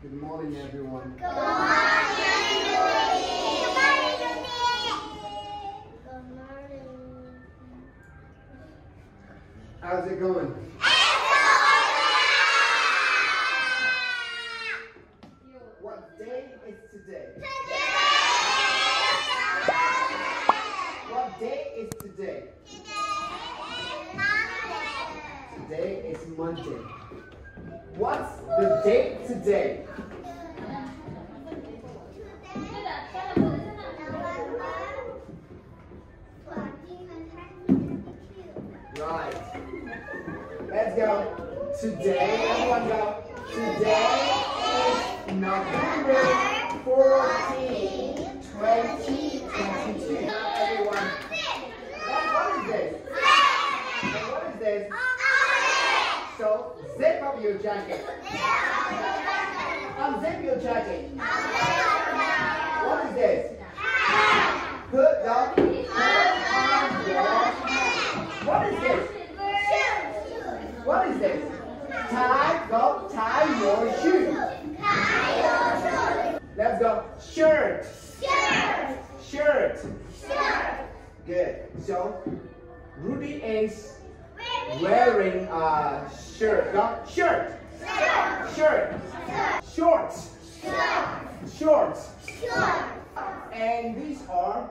Good morning, everyone. Good morning, Judy. Good morning, Judy. Good morning. How's it going? What day is today? What day is today? Today is Monday. What's the date today? Right. Let's go. Today, everyone go. Today is November 14, 2022. Everyone. What is this? What is this? So, zip up your jacket. Unzip your jacket. What is this? Put on your hat. What is this? What is this? Tie your shoe. Let's go. Shirt. Shirt. Good. So, Rudy is wearing a shirt. Go. Shirt. Shorts. And these are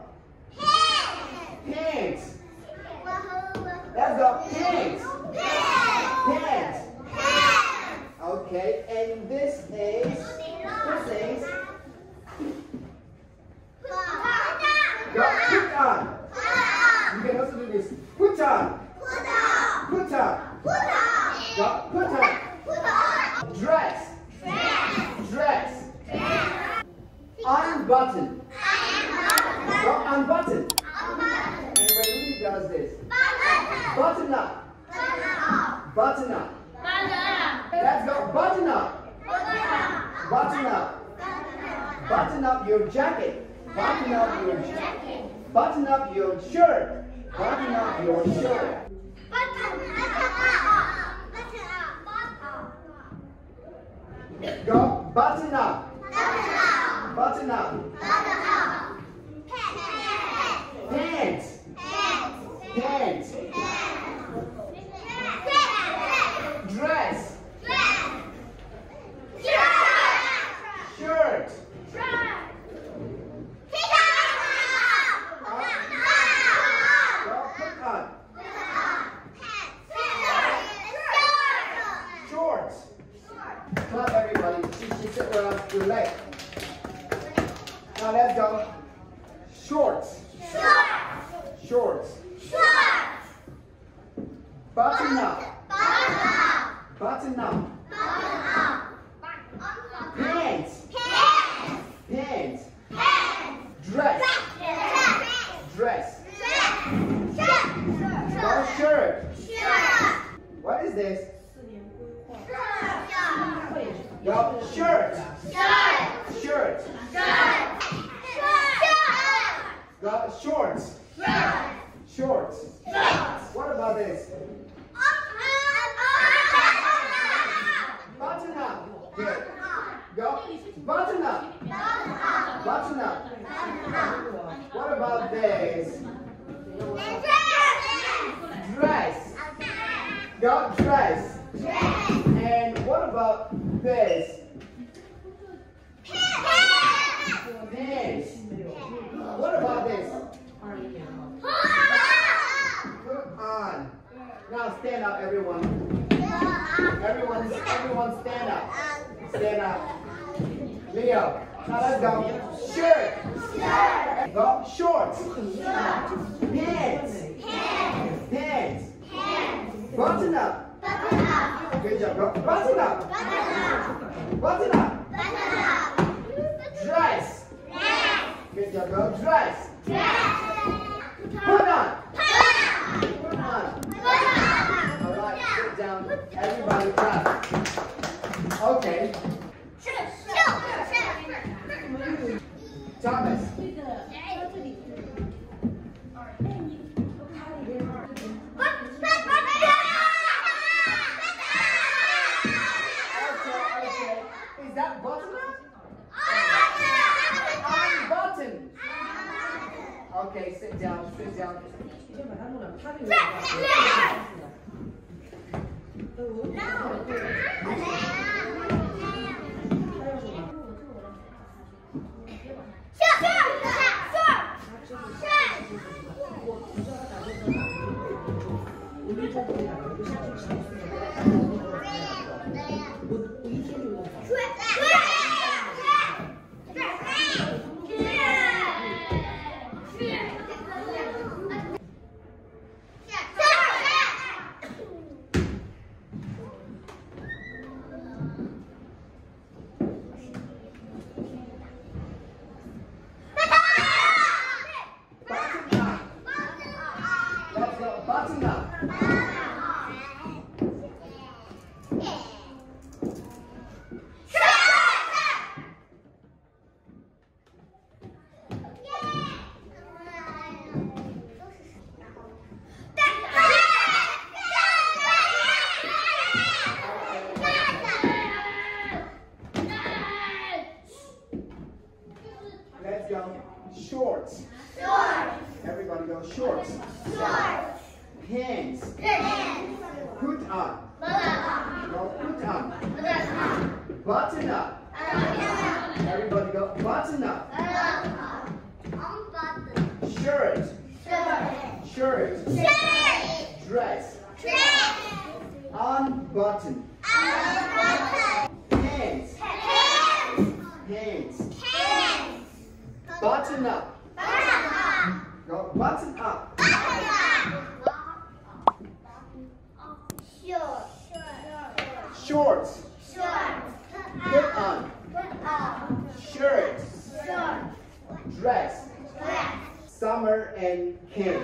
pants. Let's go. Pants. Okay, and this is go put on. You can also do this. Put on. Go put on. Dress. Unbutton. Go unbutton. And when Rudy does this, button up. Let's go. Button up your jacket. Button up your shirt. Go. Button up. Pants. Dress. Shirt. Shorts. Clap everybody. She said we're on your leg. Now let's go. Shorts. Button up. Pants. Dress. Go shirt. What is this? Go shirt. Go shorts. What about this? Button up. Good. Go button up. What about this? Dress. Go dress. And what about this? Pants. What about this? Put on. Now stand up, everyone. Everyone stand up. Stand up. Leo. Now let's go. Shirt. Go shorts. Pants. Button up. Good job. Go button up. Dress. Good job. Go dress. Put on. Alright, sit down. Everybody clap. Okay. Thomas. Is that Button up? Unbutton. Okay, sit down, sit down. Button up. Let's go. Shorts. Everybody go shorts. Pants. Put on. Go put on. Button up. Everybody go button up. Shirt. Dress. Unbutton. Pants. Button up. Go button up. Shorts. Put on. Shirt. Dress. Summer and camp.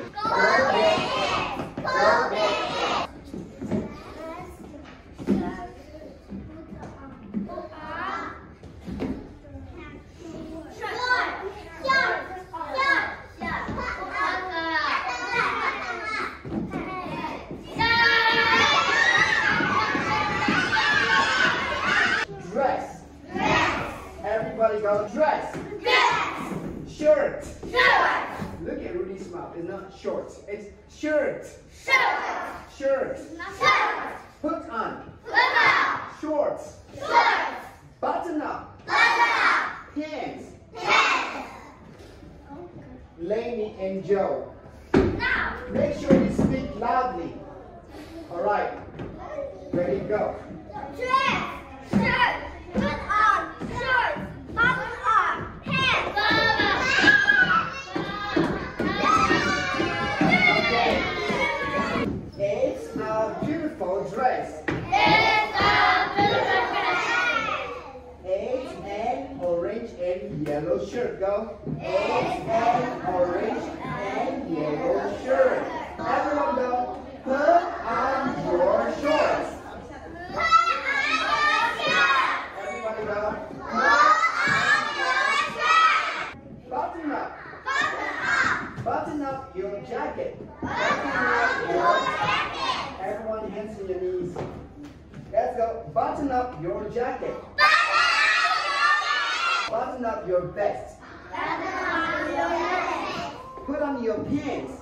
Everybody go dress. Shirt. Look at Rudy's mouth. It's not shorts. It's shirt. Shirt. Put on. Shorts. Button up. Pants. Lainey and Joe. Make sure you speak loudly. Alright. Ready, go. It's a beautiful dress. It's an orange and yellow shirt. Go. It's an orange and yellow shirt. Everyone go. Put on your shorts. Everybody go. Button up. Button up your jacket. Everyone hands to your knees. Let's go. Button up your jacket. Button up your vest. Put on your pants.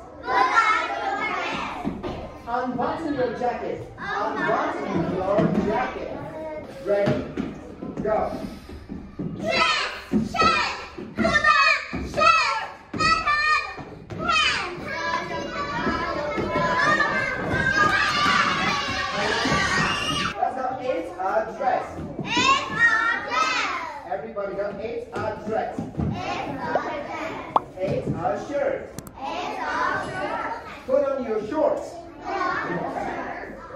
Unbutton your jacket. Unbutton your jacket. Ready? Go. Everybody go. It's a dress. It's a shirt. Put on your shorts.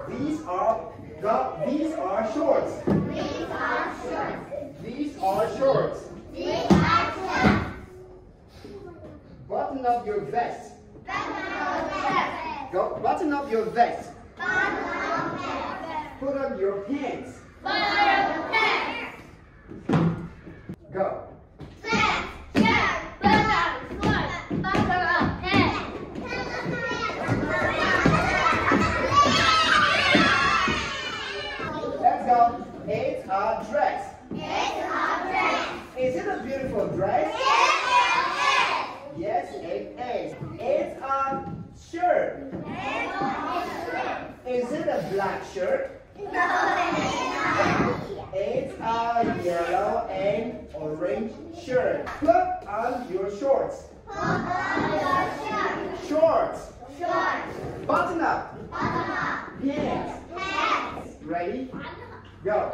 These are shorts. These are shorts. Button up your vest. Go. Button up your vest. Put on your pants. Go. Let's go. It's a dress. beautiful dress? Yes. Yes, it is. It's a shirt. Is it a black shirt? It's a yellow and orange shirt. Put on your shorts. Shorts. Button up. Pants. Ready? Go.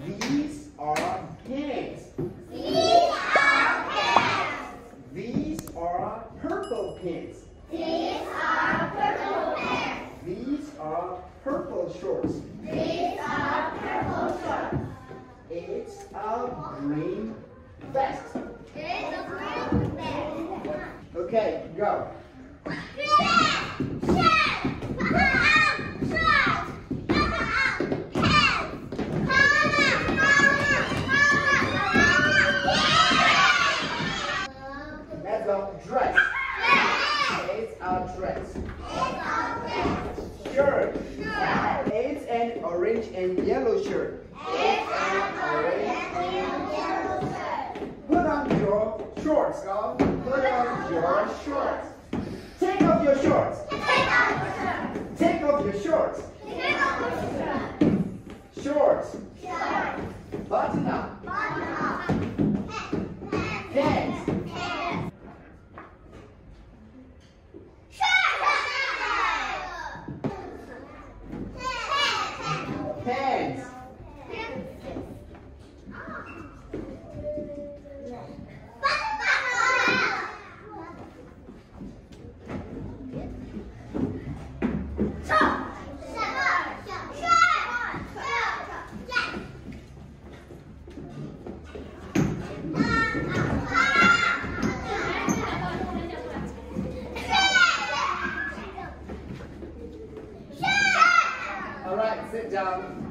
These are pants. These are purple pants. These are purple shorts. It's a green vest. Okay, go. Let's go. Dress. It's a dress. Shirt. It's an orange and yellow shirt. Put on your shorts, go. Put on your shorts. Take off your shorts. Take off your shorts. Shorts. Button up. Pants. Pants. All right, sit down.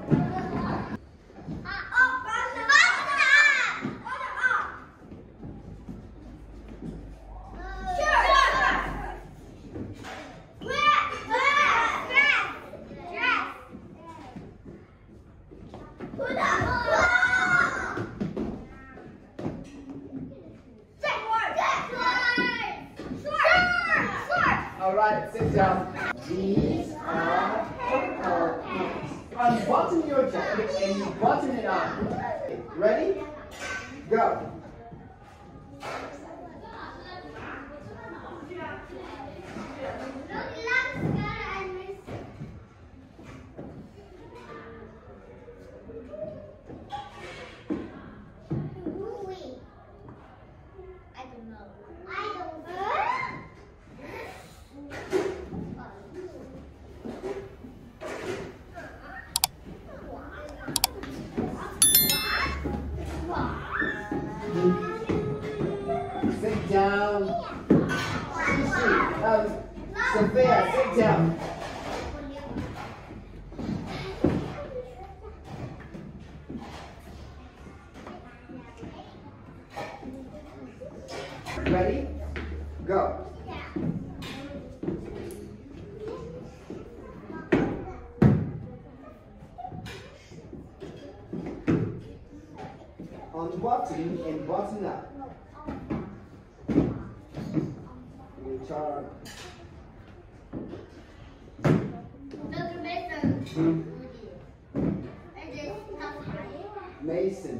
All right, sit down. These are purple pants. Unbutton your jacket and you button it on. Ready? Go. Sit down. Sophia, sit down. Ready? Go. Unbutton and button up. Richard. Mason.